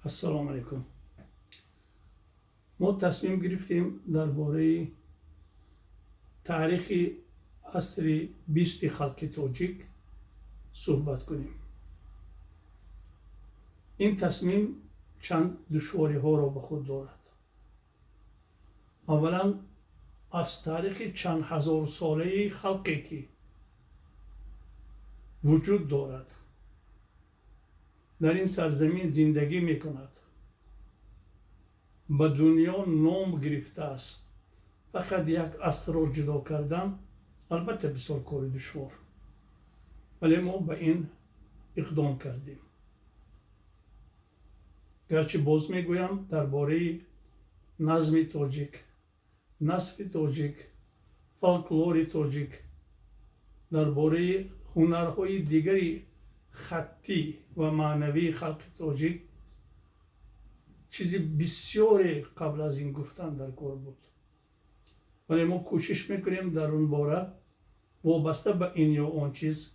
السلام علیکم. ما تصمیم گرفتیم درباره تاریخ اسری 20 خلق توجیک صحبت کنیم. این تصمیم چند دشواری ها را به خود دارد. اولا از تاریخ چند هزار ساله خلقی که وجود دارد در این سرزمین زندگی می کند به دنیا نام گرفته است. فقط یک اصر را جدا کردن البته بسیار کار دشوار، ولی ما به این اقدام کردیم. گرچه باز می گویم درباره نظم توجیک، نسل توجیک، فولکلور توجیک، درباره هنرهای دیگری خطی و معنوی خلق توجیک چیزی بسیاری قبل از این گفتن در کار بود، ولی ما کوشش میکنیم در اون باره وابسته به این یا اون چیز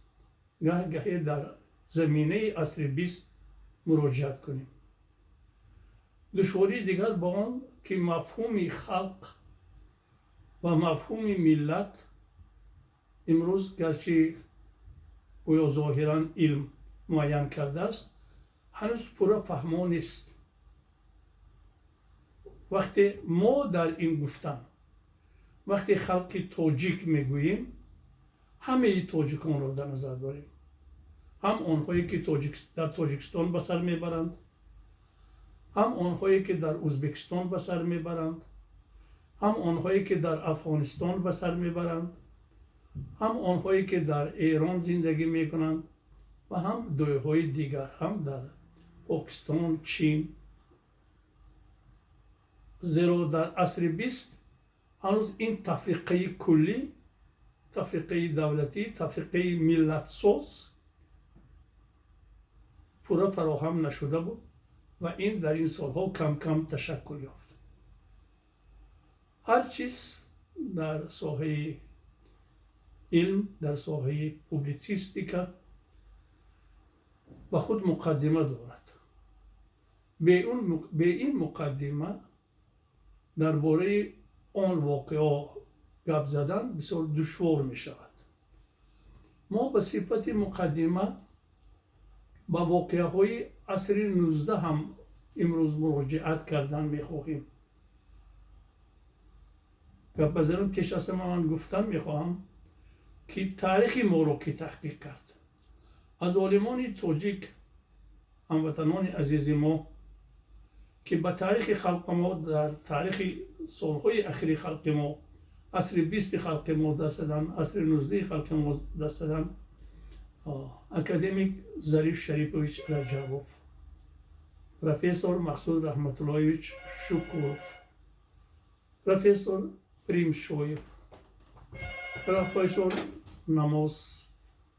گاهی در زمینه اصری 20 مراجعت کنیم. دشواری دیگر با آن که مفهوم خلق و مفهوم ملت امروز گرچه گویا ظاهرا علم معین کرده است هنوز پورا فهما نیست. وقتی ما در این گفتن وقتی خلق توجیک میگوییم همه توجیکان را در نظر داریم، هم آنهایی که در توجیکستان به سر میبرند، هم آنهایی که در ازبکستان به سر میبرند، هم آنهایی که در افغانستان به سر میبرند، هم آنهایی که در ایران زندگی میکنند و هم دویهای دیگر، هم در پاکستان، چین. زیرا در عصر 20 هنوز این تفریقه کلی، تفریقه دولتی، تفریقه ملت ساز پورا فراهم نشده بود و این در این سالها کم کم تشکل یافت. هر چیز در ساحه علم، در ساحه پوبلیسیستیکا به خود مقدمه دارد. به این مقدمه درباره آن واقعه گپ زدن بسیار دشوار می شود. ما به صفت مقدمه به واقعه های عصر 19 هم امروز مراجعت کردن می خواهیم. گپ بزنم پیش از من گفتن می خواهم که تاریخ ما را که تحقیق کرد از olimoни توجیک، هموطنان عزیز ما که به تاریخ خلق ما در تاریخ سالهای اخیر خلق ما عصر 20 خلق ما دست دادن، عصر 19 خلق ما دست دادن، اکادمیک ظریف شریفویچ رجبوف، پروفسور مقصود رحمت اللهویچ شکوروف، پروفسور پریم شویف، پروفسور ناموس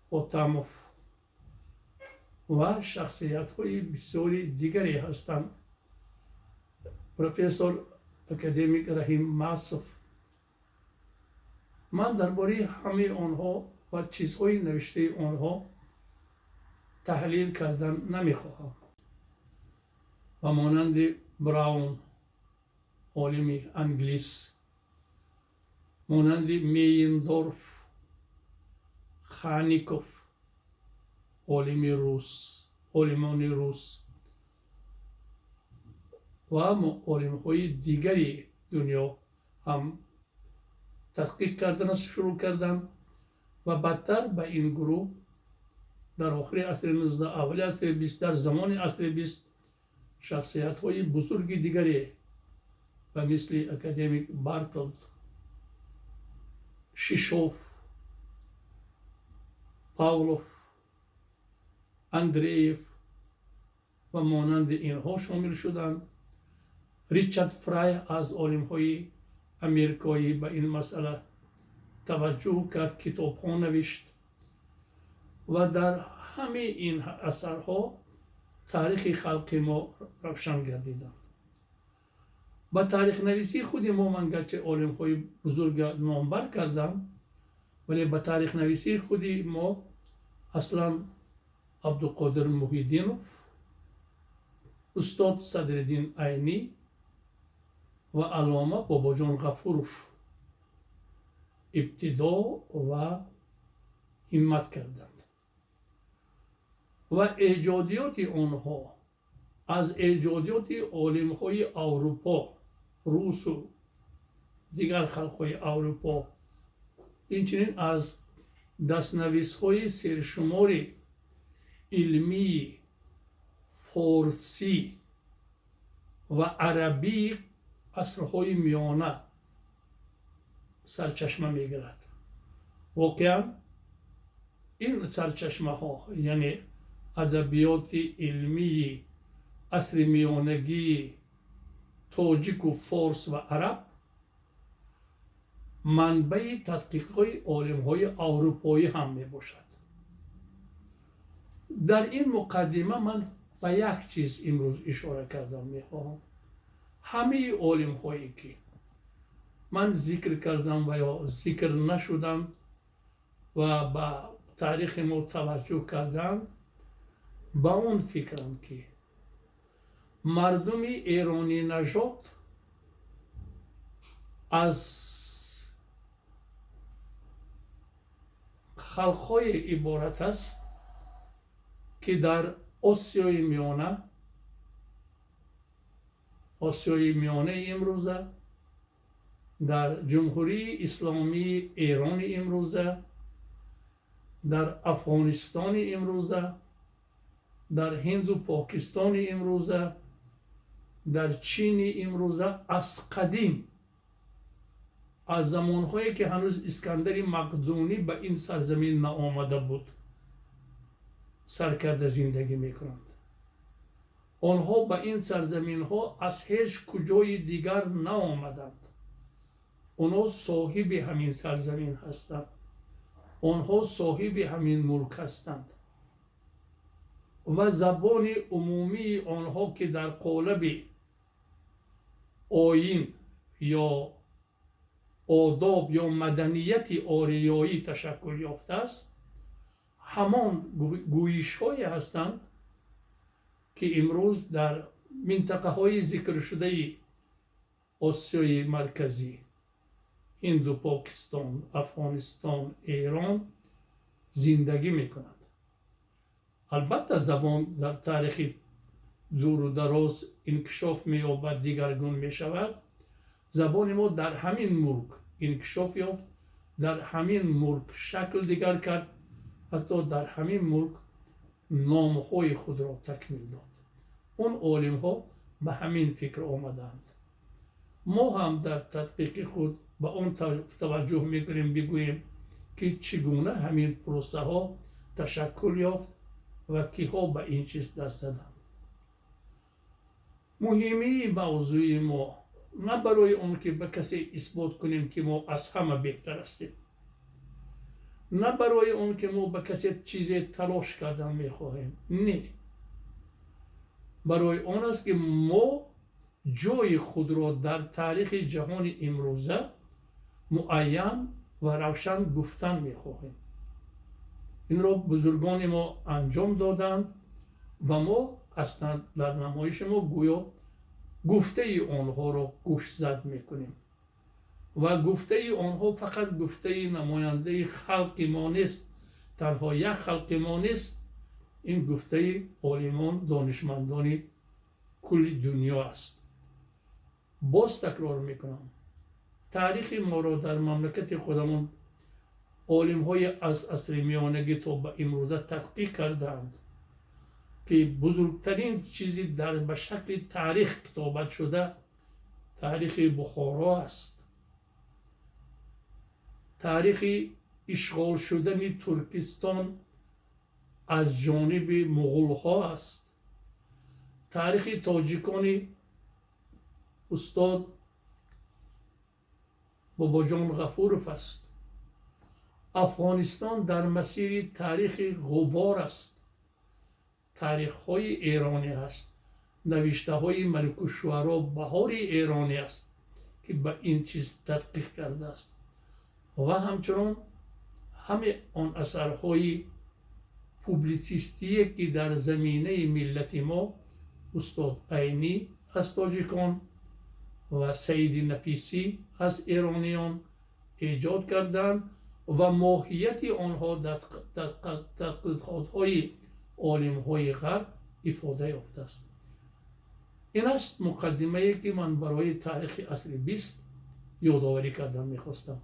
اوتاموف و شخصیت های بسیاری دیگری هستند. پروفسور اکادمیک رحیم معصوف. من درباره همه آنها و چیزهای نوشته آنها تحلیل کردن نمیخواهم. و مانند براون عالم انگلیس، مانند میندورف، خانیکوف عالم روس، اولیمونی روس و علم های دیگری دنیا هم تحقیق کردن شروع کردن و بعدتر به این گروه در آخر عصر 19 اول عصر 20 در زمان عصر 20 شخصیت های بزرگ دیگری و مثل اکادمیک بارتولد، شیشوف، پاولوف، اندریف و مانند اینها شامل شدند. ریچارد فرای از عالم های امریکایی به این مسئله توجه کرد، کتاب ها نوشت و در همه این اثرها تاریخ خلق ما روشن گردیدند. با تاریخ نویسی خود ما من گرچه عالم های بزرگ نامبر کردم، ولی با تاریخ نویسی خود ما اصلا عبدالقادر محیدینوف، استاد صدرالدین عینی و علامه باباجان غفورов ابتدا و همت کردند و ایجادیات آنها از ایجادیات عالم‌های اروپا، روس و دیگر خلق‌های اروپا، اینچنین از دست‌نویس‌های سرشمار علمی فارسی و عربی عصرهای میانه سرچشمه میگیرد. واقعا این سرچشمه ها یعنی ادبیات علمی عصر میانگی توجیک و فارس و عرب منبع تحقیق های عالم های اروپایی هم می باشد. در این مقدمه من به یک چیز امروز اشاره کردم میخواهم. همه عالم هایی که من ذکر کردم و یا ذکر نشدم و به تاریخ ما توجه کردم با اون فکرم که مردم ایرانی نژاد از خلقهای عبارت است که در آسیای میانه امروزه، در جمهوری اسلامی ایران امروزه، در افغانستان امروزه، در هند و پاکستان امروزه، در چین امروزه، از قدیم از زمانهایی که هنوز اسکندر مقدونی به این سرزمین نآمده بود سرکرده زندگی میکنند. آنها به این سرزمین ها از هیچ کجای دیگر نآمدند. آنها صاحب همین سرزمین هستند. آنها صاحب همین ملک هستند و زبان عمومی آنها که در قالب آیین یا آداب یا مدنیت آریایی تشکل یافته است همان گویش های هستند که امروز در منطقه های ذکر شده آسیای مرکزی، هند و پاکستان، افغانستان، ایران زندگی میکنند. البته زبان در تاریخ دور و دراز انکشاف می‌یابد، دیگرگون میشود. زبان ما در همین ملک انکشاف یافت، در همین ملک شکل دیگر کرد، حتی در همین ملک نام‌های خود را تکمیل داد. اون عالم‌ها به همین فکر آمدند. ما هم در تحقیق خود به اون توجه میکنیم بگوییم که چگونه همین پروسه ها تشکل یافت و کیها به این چیز دست زدند. مهمی موضوع ما نه برای اون که به کسی اثبات کنیم که ما از همه بهتر هستیم، نه برای اون که ما به کسی چیزی تلاش کردن میخواهیم، نه، برای اون است که ما جای خود را در تاریخ جهان امروزه معین و روشن گفتن میخواهیم. این را بزرگان ما انجام دادند و ما اصلا در نمایش ما گویا گفته آنها را گوش زد میکنیم و گفته آنها فقط گفته نماینده خلق ما نیست، تنها یک خلق ما نیست، این گفته عالمان دانشمندان کل دنیا است. باز تکرار میکنم، تاریخ ما را در مملکت خودمون عالم های از عصر میانگی تا به امروزه تحقیق کردند که بزرگترین چیزی در به شکل تاریخ کتابت شده تاریخ بخارا است. تاریخ اشغال شدن ترکستان از جانب مغول ها است. تاریخ تاجیکان استاد باباجان غفورов است. افغانستان در مسیر تاریخ غبار است. تاریخ های ایرانی است. نوشته های ملک الشعرا بهار ایرانی است که به این چیز تحقیق کرده است و همچنان همه آن اثرهای پوبلیسیستی که در زمینه ملت ما استاد عینی از تاجیکان و سید نفیسی از ایرانیان ایجاد کردند و ماهیت آنها در تحقیقات‌های عالم‌های غرب افاده یافته است. این است مقدمه‌ای که من برای تاریخ اصلی 20 یادآوری کردن می‌خواستم.